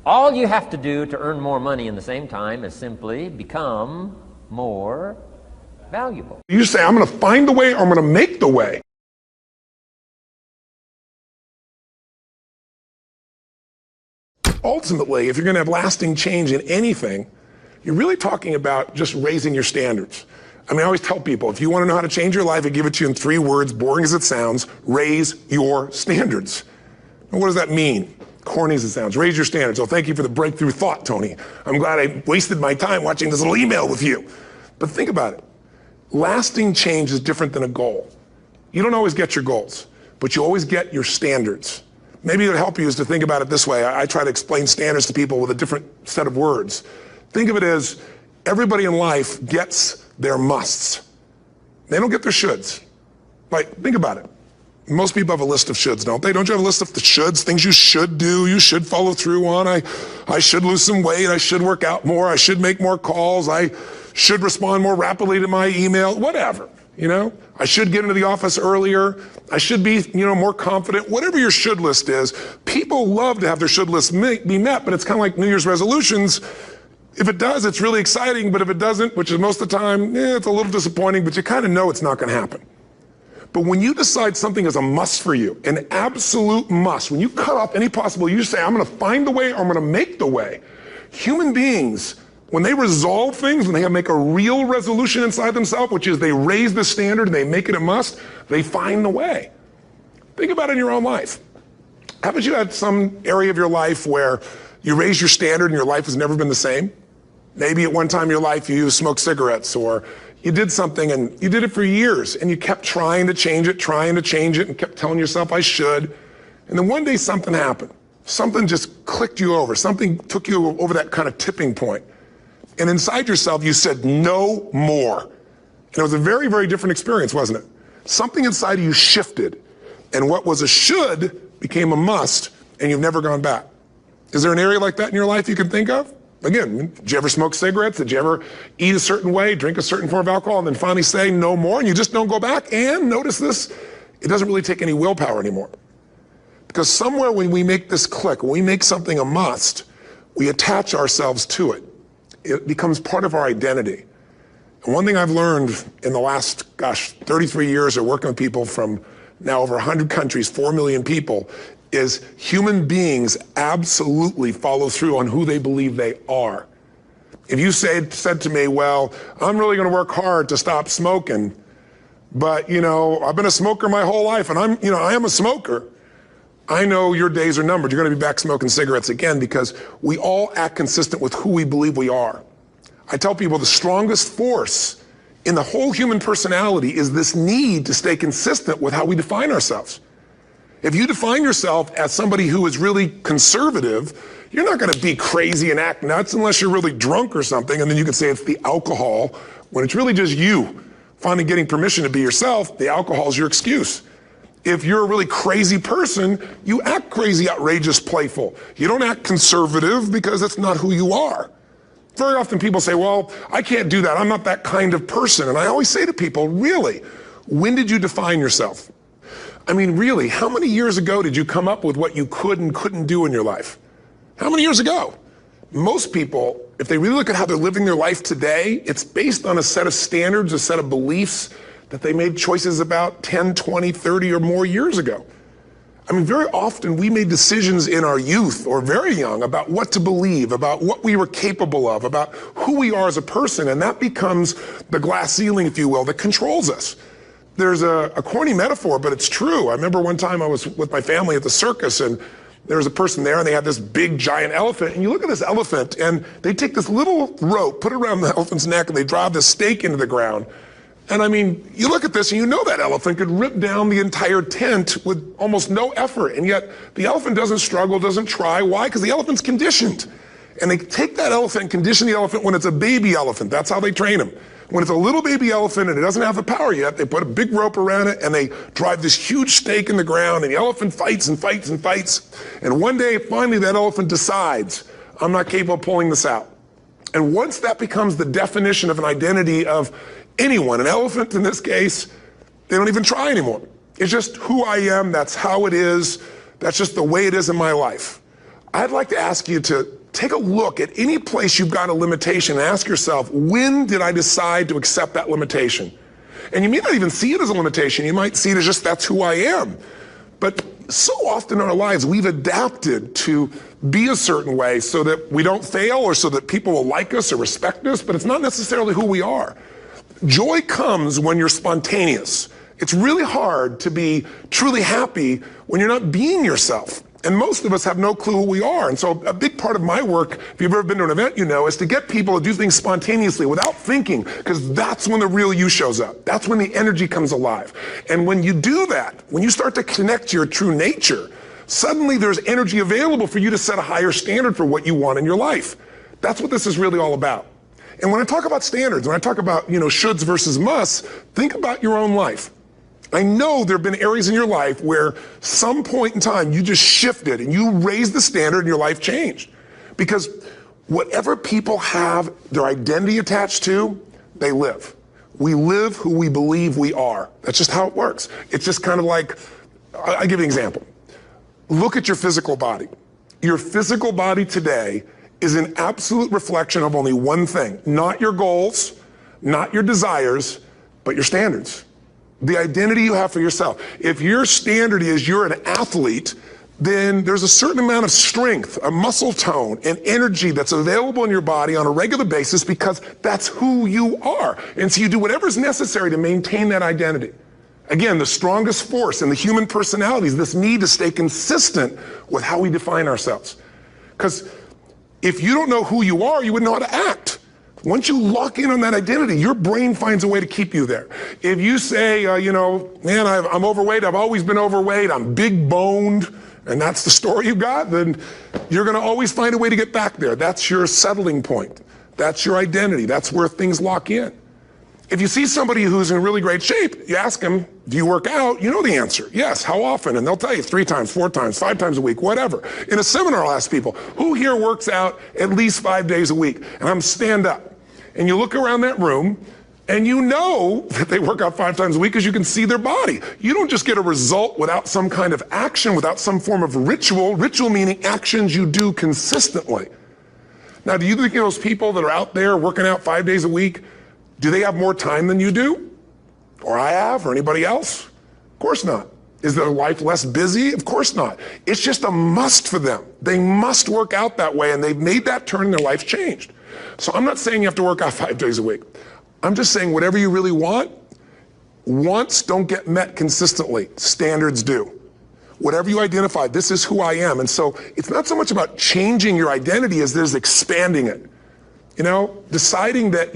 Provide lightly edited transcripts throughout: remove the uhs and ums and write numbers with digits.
All you have to do to earn more money in the same time is simply become more valuable. You say, I'm going to find the way or I'm going to make the way. Ultimately, if you're going to have lasting change in anything, you're really talking about just raising your standards. I mean, I always tell people, if you want to know how to change your life, I give it to you in 3 words, boring as it sounds: raise your standards. And what does that mean? Corny as it sounds. Raise your standards. Oh, thank you for the breakthrough thought, Tony. I'm glad I wasted my time watching this little email with you. But think about it. Lasting change is different than a goal. You don't always get your goals, but you always get your standards. Maybe it'll help you is to think about it this way. I try to explain standards to people with a different set of words. Think of it as everybody in life gets their musts. They don't get their shoulds. Like, think about it. Most people have a list of shoulds, don't they? Don't you have a list of the shoulds, things you should do, you should follow through on? I should lose some weight, I should work out more, I should make more calls, I should respond more rapidly to my email, whatever, you know? I should get into the office earlier, I should be, more confident. Whatever your should list is, people love to have their should list be met, but it's kind of like New Year's resolutions. If it does, it's really exciting, but if it doesn't, which is most of the time, it's a little disappointing, but you kind of know it's not going to happen. But when you decide something is a must for you, an absolute must, when you cut off any possible, you say, I'm going to find the way or I'm going to make the way. Human beings, when they resolve things, when they make a real resolution inside themselves, which is they raise the standard and they make it a must, they find the way. Think about it in your own life. Haven't you had some area of your life where you raise your standard and your life has never been the same? Maybe at one time in your life you smoked cigarettes, or you did something and you did it for years and you kept trying to change it and kept telling yourself, I should. And then one day something happened. Something just clicked you over. Something took you over that kind of tipping point. And inside yourself you said, no more. And it was a very, very different experience, wasn't it? Something inside of you shifted, and what was a should became a must, and you've never gone back. Is there an area like that in your life you can think of? Again, did you ever smoke cigarettes? Did you ever eat a certain way, drink a certain form of alcohol, and then finally say no more, and you just don't go back? And notice this, it doesn't really take any willpower anymore. Because somewhere when we make this click, when we make something a must, we attach ourselves to it. It becomes part of our identity. And one thing I've learned in the last, 33 years of working with people from now over 100 countries, 4 million people, is human beings absolutely follow through on who they believe they are. If you said to me, well, I'm really going to work hard to stop smoking, but I've been a smoker my whole life and I am a smoker, I know your days are numbered. You're going to be back smoking cigarettes again, because we all act consistent with who we believe we are. I tell people the strongest force in the whole human personality is this need to stay consistent with how we define ourselves. If you define yourself as somebody who is really conservative, you're not going to be crazy and act nuts unless you're really drunk or something, and then you can say it's the alcohol, when it's really just you finally getting permission to be yourself. The alcohol is your excuse. If you're a really crazy person, you act crazy, outrageous, playful. You don't act conservative because that's not who you are. Very often people say, well, I can't do that. I'm not that kind of person. And I always say to people, really, when did you define yourself? I mean, really, how many years ago did you come up with what you could and couldn't do in your life? How many years ago? Most people, if they really look at how they're living their life today, it's based on a set of standards, a set of beliefs that they made choices about 10, 20, 30 or more years ago. I mean, very often we made decisions in our youth or very young about what to believe, about what we were capable of, about who we are as a person, and that becomes the glass ceiling, if you will, that controls us. There's a corny metaphor, but it's true. I remember one time I was with my family at the circus, and there was a person there, and they had this big, giant elephant. And you look at this elephant, and they take this little rope, put it around the elephant's neck, and they drive this stake into the ground. And I mean, you look at this, and you know that elephant could rip down the entire tent with almost no effort. And yet, the elephant doesn't struggle, doesn't try. Why? Because the elephant's conditioned. And they take that elephant and condition the elephant when it's a baby elephant. That's how they train him. When it's a little baby elephant and it doesn't have the power yet, they put a big rope around it and they drive this huge stake in the ground, and the elephant fights and fights and fights. And one day, finally, that elephant decides, I'm not capable of pulling this out. And once that becomes the definition of an identity of anyone, an elephant in this case, they don't even try anymore. It's just who I am, that's how it is, that's just the way it is in my life. I'd like to ask you to take a look at any place you've got a limitation and ask yourself, when did I decide to accept that limitation? And you may not even see it as a limitation. You might see it as just, that's who I am. But so often in our lives, we've adapted to be a certain way so that we don't fail or so that people will like us or respect us, but it's not necessarily who we are. Joy comes when you're spontaneous. It's really hard to be truly happy when you're not being yourself. And most of us have no clue who we are. And so a big part of my work, if you've ever been to an event, you know, is to get people to do things spontaneously without thinking, because that's when the real you shows up. That's when the energy comes alive. And when you do that, when you start to connect to your true nature, suddenly there's energy available for you to set a higher standard for what you want in your life. That's what this is really all about. And when I talk about standards, when I talk about, shoulds versus musts, think about your own life. I know there have been areas in your life where some point in time you just shifted and you raised the standard and your life changed. Because whatever people have their identity attached to, they live. We live who we believe we are. That's just how it works. It's just kind of like, I'll give you an example. Look at your physical body. Your physical body today is an absolute reflection of only one thing. Not your goals, not your desires, but your standards. The identity you have for yourself. If your standard is you're an athlete, then there's a certain amount of strength, a muscle tone, and energy that's available in your body on a regular basis because that's who you are. And so you do whatever's necessary to maintain that identity. Again, the strongest force in the human personality is this need to stay consistent with how we define ourselves. Because if you don't know who you are, you wouldn't know how to act. Once you lock in on that identity, your brain finds a way to keep you there. If you say, man, I'm overweight, I've always been overweight, I'm big boned, and that's the story you got, then you're going to always find a way to get back there. That's your settling point. That's your identity. That's where things lock in. If you see somebody who's in really great shape, you ask them, do you work out? You know the answer. Yes. How often? And they'll tell you 3 times, 4 times, 5 times a week, whatever. In a seminar, I'll ask people, who here works out at least 5 days a week? And I'm stand up. And you look around that room, and you know that they work out 5 times a week because you can see their body. You don't just get a result without some kind of action, without some form of ritual. Ritual meaning actions you do consistently. Now, do you think those people that are out there working out 5 days a week, do they have more time than you do? Or I have, or anybody else? Of course not. Is their life less busy? Of course not. It's just a must for them. They must work out that way, and they've made that turn and their life changed. So I'm not saying you have to work out 5 days a week. I'm just saying whatever you really want, wants don't get met consistently. Standards do. Whatever you identify, this is who I am. And so it's not so much about changing your identity as there's expanding it. Deciding that,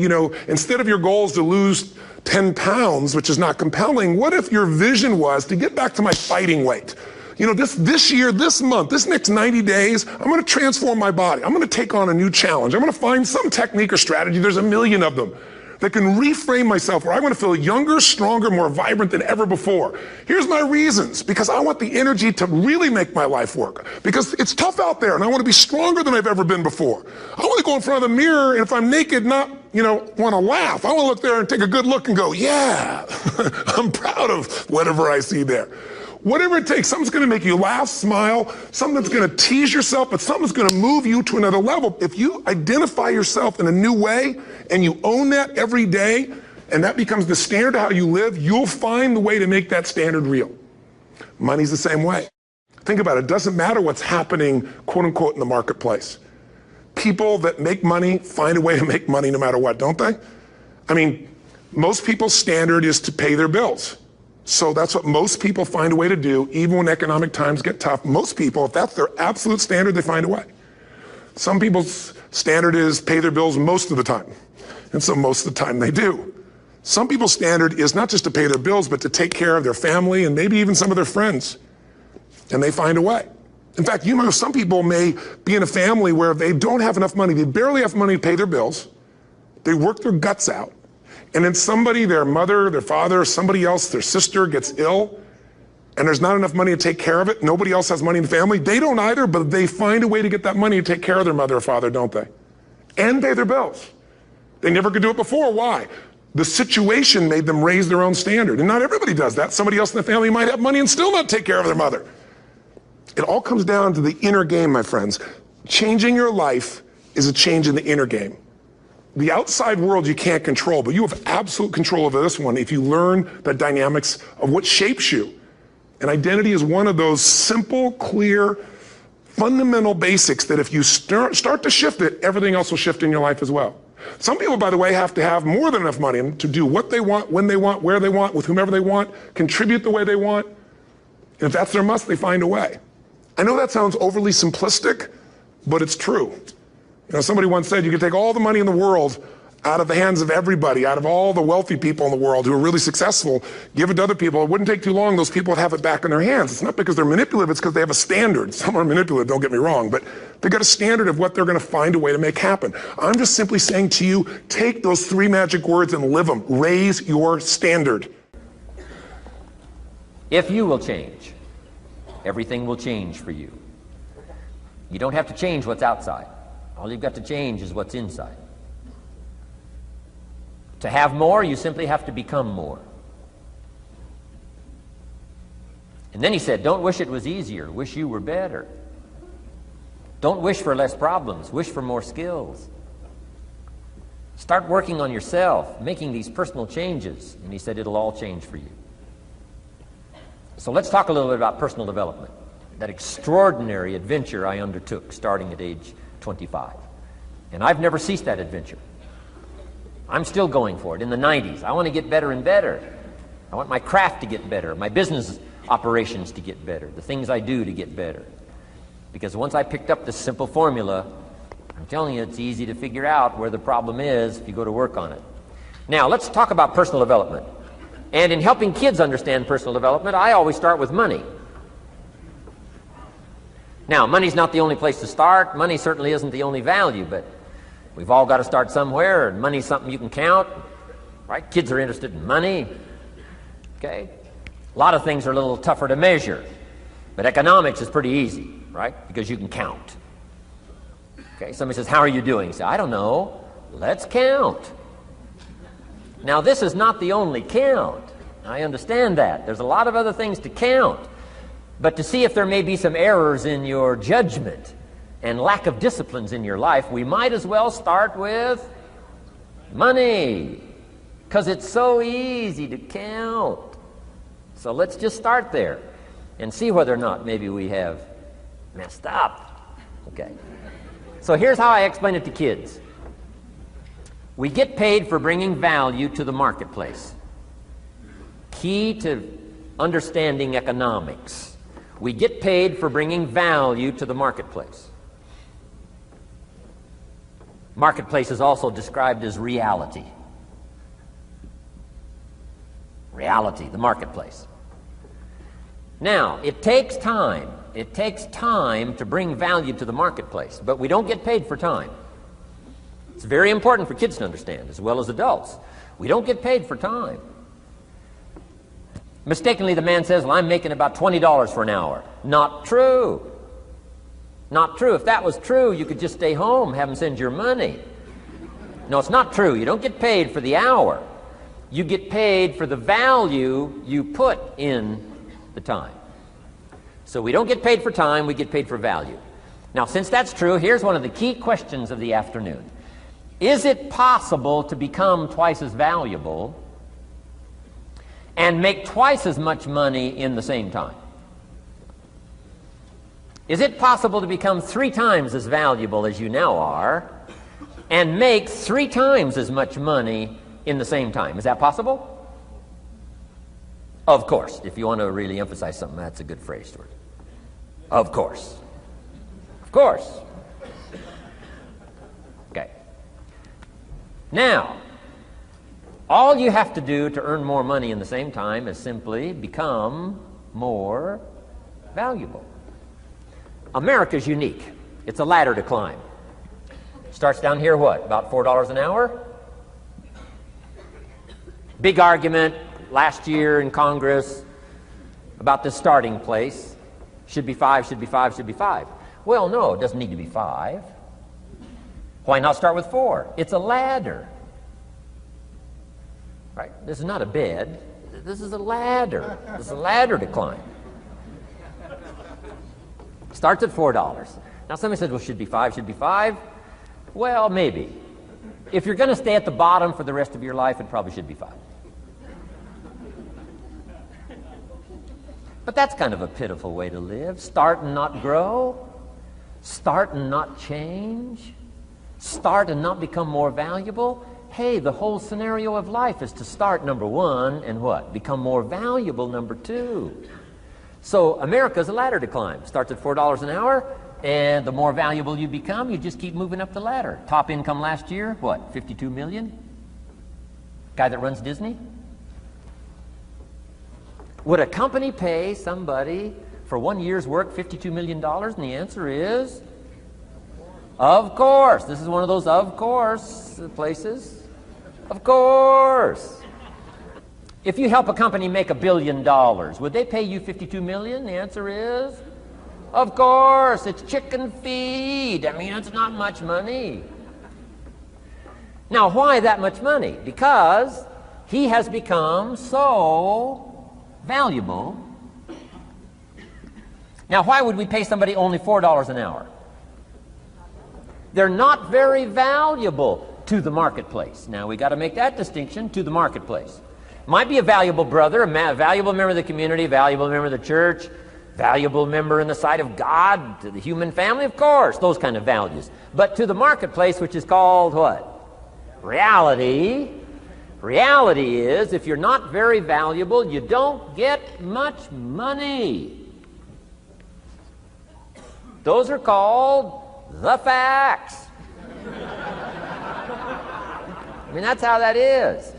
instead of your goals to lose 10 pounds, which is not compelling, what if your vision was to get back to my fighting weight? This year, this month, this next 90 days, I'm going to transform my body. I'm going to take on a new challenge. I'm going to find some technique or strategy, there's a million of them, that can reframe myself where I want to feel younger, stronger, more vibrant than ever before. Here's my reasons. Because I want the energy to really make my life work. Because it's tough out there, and I want to be stronger than I've ever been before. I want to go in front of the mirror, and if I'm naked, not, want to laugh. I want to look there and take a good look and go, yeah, I'm proud of whatever I see there. Whatever it takes, something's going to make you laugh, smile, something that's going to tease yourself, but something's going to move you to another level. If you identify yourself in a new way and you own that every day, and that becomes the standard of how you live, you'll find the way to make that standard real. Money's the same way. Think about it. It doesn't matter what's happening, quote unquote, in the marketplace. People that make money find a way to make money no matter what, don't they? I mean, most people's standard is to pay their bills. So that's what most people find a way to do, even when economic times get tough. Most people, if that's their absolute standard, they find a way. Some people's standard is pay their bills most of the time. And so most of the time they do. Some people's standard is not just to pay their bills, but to take care of their family and maybe even some of their friends. And they find a way. In fact, some people may be in a family where they don't have enough money. They barely have money to pay their bills. They work their guts out. And then somebody, their mother, their father, somebody else, their sister gets ill, and there's not enough money to take care of it. Nobody else has money in the family. They don't either, but they find a way to get that money to take care of their mother or father, don't they? And pay their bills. They never could do it before. Why? The situation made them raise their own standard. And not everybody does that. Somebody else in the family might have money and still not take care of their mother. It all comes down to the inner game, my friends. Changing your life is a change in the inner game. The outside world you can't control, but you have absolute control over this one if you learn the dynamics of what shapes you. And identity is one of those simple, clear, fundamental basics that if you start to shift it, everything else will shift in your life as well. Some people, by the way, have to have more than enough money to do what they want, when they want, where they want, with whomever they want, contribute the way they want. And if that's their must, they find a way. I know that sounds overly simplistic, but it's true. You know, somebody once said you can take all the money in the world out of the hands of everybody, out of all the wealthy people in the world who are really successful, give it to other people. It wouldn't take too long, those people would have it back in their hands. It's not because they're manipulative, it's because they have a standard. Some are manipulative, don't get me wrong, but they've got a standard of what they're going to find a way to make happen. I'm just simply saying to you, take those 3 magic words and live them. Raise your standard. If you will change, everything will change for you. You don't have to change what's outside. All you've got to change is what's inside. To have more, you simply have to become more. And then he said, don't wish it was easier, wish you were better. Don't wish for less problems, wish for more skills. Start working on yourself, making these personal changes, and he said it'll all change for you. So let's talk a little bit about personal development, that extraordinary adventure I undertook starting at age 25. And I've never ceased that adventure. I'm still going for it. In the 90s, I want to get better and better. I want my craft to get better, my business operations to get better, the things I do to get better. Because once I picked up this simple formula, I'm telling you, it's easy to figure out where the problem is if you go to work on it. Now, let's talk about personal development. And in helping kids understand personal development, I always start with money. Now, money's not the only place to start. Money certainly isn't the only value, but we've all got to start somewhere, and money's something you can count, right? Kids are interested in money, okay? A lot of things are a little tougher to measure, but economics is pretty easy, right? Because you can count. Okay, somebody says, how are you doing? You say, I don't know. Let's count. Now, this is not the only count. I understand that. There's a lot of other things to count. But to see if there may be some errors in your judgment and lack of disciplines in your life, we might as well start with money, because it's so easy to count. So let's just start there and see whether or not maybe we have messed up. Okay. So here's how I explain it to kids. We get paid for bringing value to the marketplace. Key to understanding economics. We get paid for bringing value to the marketplace. Marketplace is also described as reality. Reality, the marketplace. Now, it takes time. It takes time to bring value to the marketplace, but we don't get paid for time. It's very important for kids to understand, as well as adults. We don't get paid for time. Mistakenly, the man says, well, I'm making about $20 for an hour. Not true. Not true. If that was true, you could just stay home, have them send your money. No, it's not true. You don't get paid for the hour. You get paid for the value you put in the time. So we don't get paid for time, we get paid for value. Now, since that's true, here's one of the key questions of the afternoon. Is it possible to become twice as valuable and make twice as much money in the same time? Is it possible to become 3 times as valuable as you now are and make 3 times as much money in the same time? Is that possible? Of course. If you want to really emphasize something, that's a good phrase, Stuart. Of course. Of course. Okay. Now, all you have to do to earn more money in the same time is simply become more valuable. America's unique. It's a ladder to climb. Starts down here, what, about $4 an hour? Big argument last year in Congress about this starting place. Should be 5, should be 5, should be 5. Well, no, it doesn't need to be 5. Why not start with 4? It's a ladder. Right? This is not a bed. This is a ladder. This is a ladder to climb. Starts at $4. Now somebody says, well, should be 5, should be 5. Well, maybe. If you're going to stay at the bottom for the rest of your life, it probably should be 5. But that's kind of a pitiful way to live. Start and not grow. Start and not change. Start and not become more valuable. Hey, the whole scenario of life is to start, number one, and what? Become more valuable, number two. So America's a ladder to climb. Starts at $4 an hour, and the more valuable you become, you just keep moving up the ladder. Top income last year, what, 52 million? Guy that runs Disney? Would a company pay somebody for 1 year's work $52 million? And the answer is, of course. This is one of those of course places. Of course. If you help a company make $1 billion, would they pay you $52 million? The answer is, of course. It's chicken feed. I mean, it's not much money. Now, why that much money? Because he has become so valuable. Now, why would we pay somebody only $4 an hour? They're not very valuable to the marketplace. Now, we got to make that distinction, to the marketplace. Might be a valuable brother, a valuable member of the community, valuable member of the church, valuable member in the sight of God, to the human family, of course, those kind of values. But to the marketplace, which is called what? Reality. Reality is, if you're not very valuable, you don't get much money. Those are called the facts. I mean, that's how that is.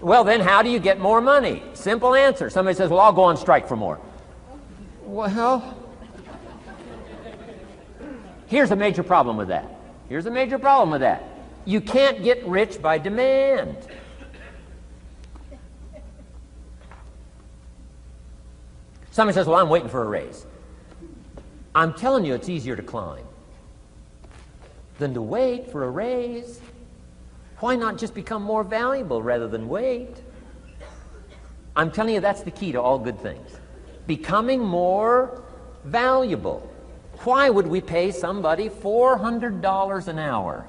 Well, then how do you get more money? Simple answer. Somebody says, well, I'll go on strike for more. Well, here's a major problem with that. Here's a major problem with that. You can't get rich by demand. Somebody says, well, I'm waiting for a raise. I'm telling you, it's easier to climb than to wait for a raise. Why not just become more valuable rather than wait? I'm telling you, that's the key to all good things. Becoming more valuable. Why would we pay somebody $400 an hour?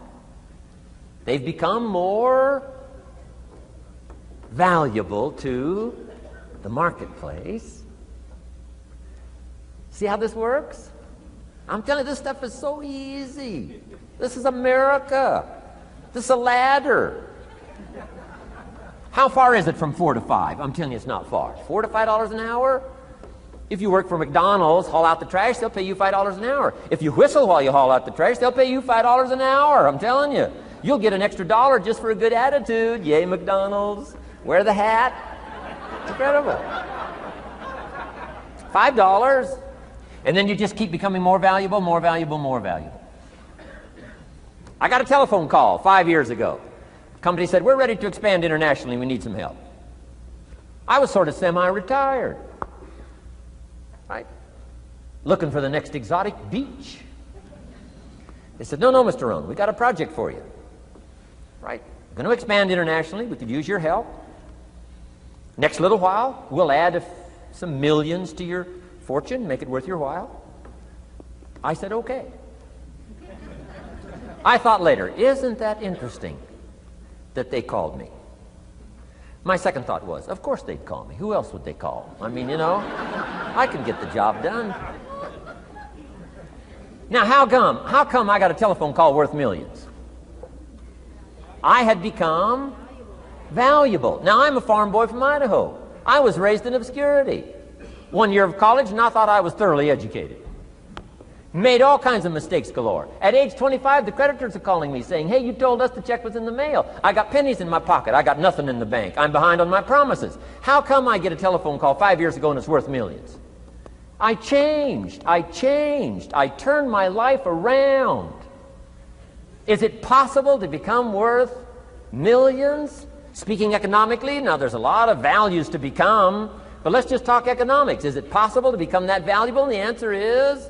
They've become more valuable to the marketplace. See how this works? I'm telling you, this stuff is so easy. This is America. This is a ladder. How far is it from 4 to 5? I'm telling you, it's not far. $4 to $5 an hour? If you work for McDonald's, haul out the trash, they'll pay you $5 an hour. If you whistle while you haul out the trash, they'll pay you $5 an hour. I'm telling you. You'll get an extra $1 just for a good attitude. Yay, McDonald's. Wear the hat. It's incredible. $5. And then you just keep becoming more valuable, more valuable, more valuable. I got a telephone call 5 years ago. The company said, we're ready to expand internationally. We need some help. I was sort of semi-retired. Right? Looking for the next exotic beach. They said, no, Mr. Rohn, we got a project for you. Right? We're going to expand internationally. We could use your help. Next little while, we'll add some millions to your fortune, make it worth your while. I said, okay. I thought later, isn't that interesting that they called me? My second thought was, of course they'd call me. Who else would they call? I mean, you know, I can get the job done. Now, how come I got a telephone call worth millions? I had become valuable. Now, I'm a farm boy from Idaho. I was raised in obscurity. 1 year of college, and I thought I was thoroughly educated. Made all kinds of mistakes galore. At age 25, the creditors are calling me saying, hey, you told us the check was in the mail. I got pennies in my pocket. I got nothing in the bank. I'm behind on my promises. How come I get a telephone call 5 years ago and it's worth millions? I changed. I turned my life around. Is it possible to become worth millions? Speaking economically, now there's a lot of values to become, but let's just talk economics. Is it possible to become that valuable? And the answer is,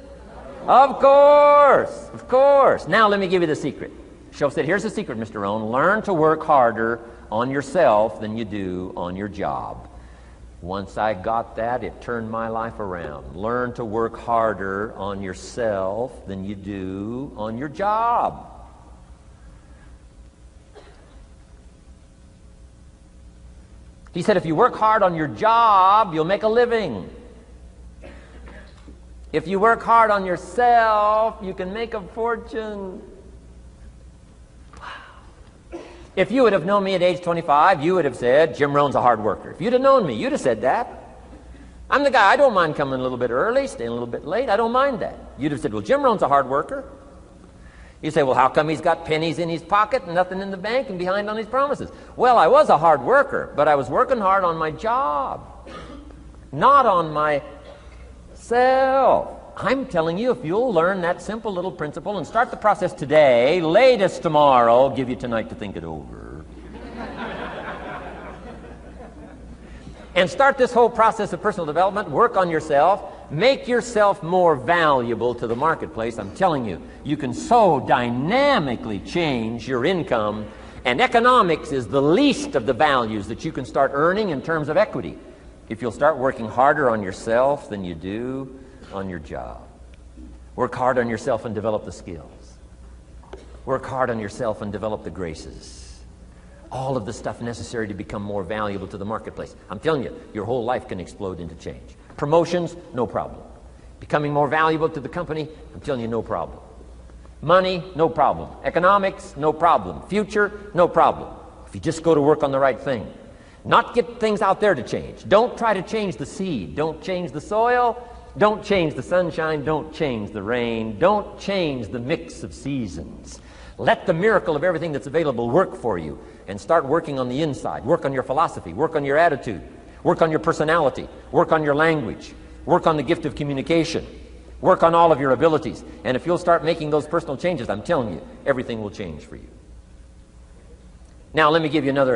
of course, of course. Now let me give you the secret. Shoaff said, here's the secret, Mr. Rohn. Learn to work harder on yourself than you do on your job. Once I got that, it turned my life around. Learn to work harder on yourself than you do on your job. He said, if you work hard on your job, you'll make a living. If you work hard on yourself, you can make a fortune. Wow. If you would have known me at age 25, you would have said, Jim Rohn's a hard worker. If you'd have known me, you'd have said that. I'm the guy, I don't mind coming a little bit early, staying a little bit late. I don't mind that. You'd have said, well, Jim Rohn's a hard worker. You say, well, how come he's got pennies in his pocket and nothing in the bank and behind on his promises? Well, I was a hard worker, but I was working hard on my job, not on myself. I'm telling you, if you'll learn that simple little principle and start the process today, latest tomorrow, give you tonight to think it over. And start this whole process of personal development, work on yourself, make yourself more valuable to the marketplace. I'm telling you, you can so dynamically change your income, and economics is the least of the values that you can start earning in terms of equity if you'll start working harder on yourself than you do on your job. Work hard on yourself and develop the skills. Work hard on yourself and develop the graces. All of the stuff necessary to become more valuable to the marketplace. I'm telling you, your whole life can explode into change. Promotions, no problem. Becoming more valuable to the company, I'm telling you, no problem. Money, no problem. Economics, no problem. Future, no problem. If you just go to work on the right thing. Not get things out there to change. Don't try to change the seed. Don't change the soil. Don't change the sunshine. Don't change the rain. Don't change the mix of seasons. Let the miracle of everything that's available work for you, and start working on the inside. Work on your philosophy. Work on your attitude. Work on your personality. Work on your language. Work on the gift of communication. Work on all of your abilities. And if you'll start making those personal changes, I'm telling you, everything will change for you. Now, let me give you another